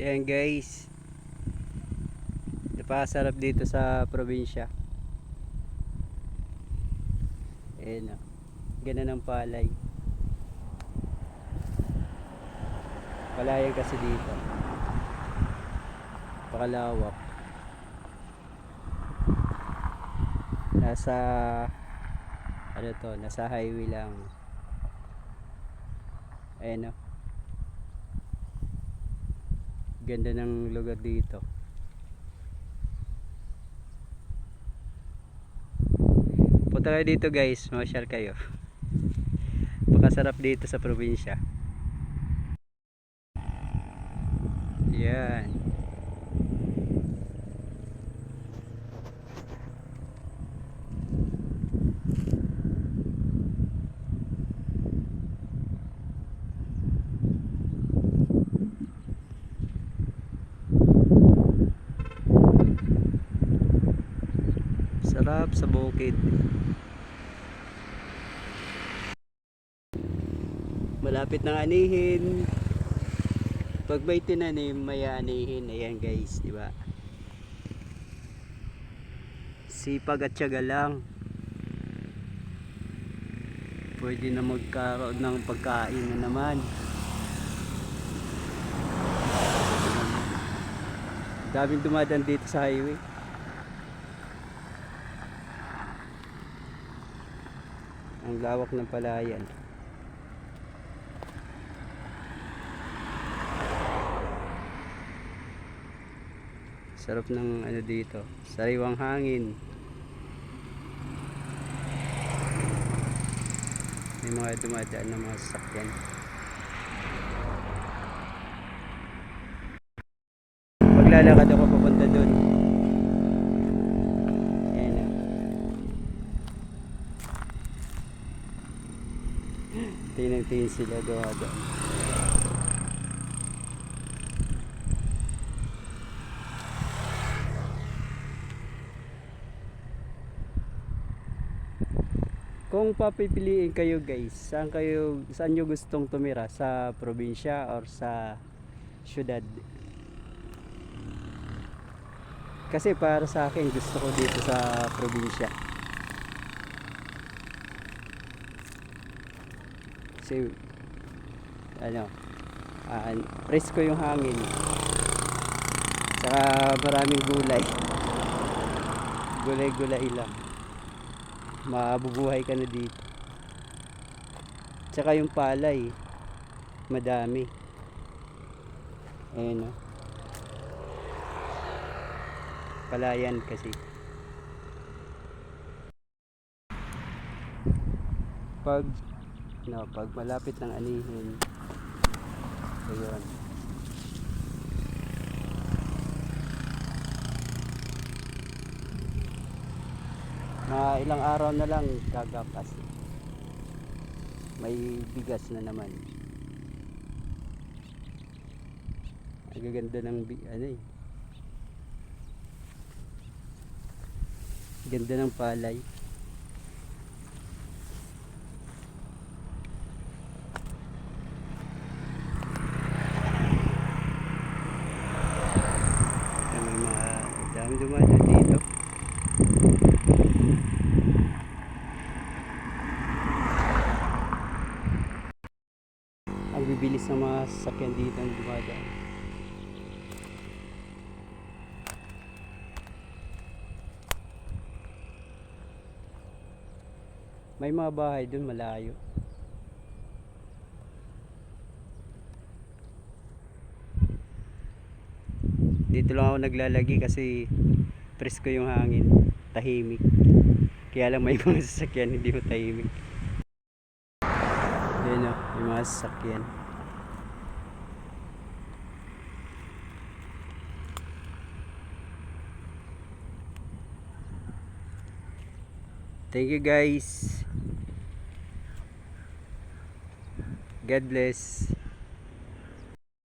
Ayan guys, napakasarap dito sa probinsya. Ayan o, ganda ng palay. Palayan kasi dito, pakalawak. Nasa ano to, nasa highway lang. Ayan o, ganda ng lugar dito. Punta kayo dito guys, ma-share kayo. Pakasarap dito sa probinsya. Yan. Sarap sa bukid. Malapit nang anihin. Pag may tinanim, may anihin. Ayan guys, di ba? Sipag at tiyaga lang, pwede na magkaroon ng pagkain na naman. Daming dumadaan dito sa highway. Ang lawak ng palayan. Sarap ng ano dito, sariwang hangin. May mga dumadaan na mga sasakyan. Maglalakad ako papunta doon. Ayan na. Tingin sila doon. Kung papipiliin kayo guys, saan nyo gustong tumira? Sa probinsya or sa syudad? Kasi para sa akin, gusto ko dito sa probinsya. Kasi ano, presko yung hangin. Saka maraming gulay. Gulay-gulay lang. Mabubuhay ka na dito. Tsaka yung palay, madami. Ayan o. Palayan kasi. Pag malapit ng anihin, ayun. Mga ilang araw na lang gagapas. May bigas na naman. Ang gaganda ng ano eh. Ganda ng palay. May mga dami dumadaan dito. Ang bibilis ng mga sasakyan dito ang dumadaan. May mga bahay dun malayo. Dito lang ako naglalagi kasi presko yung hangin, tahimik. Kaya lang may mga sasakyan hindi mo tahimik. Yan o, may mga sasakyan. Thank you guys. God bless.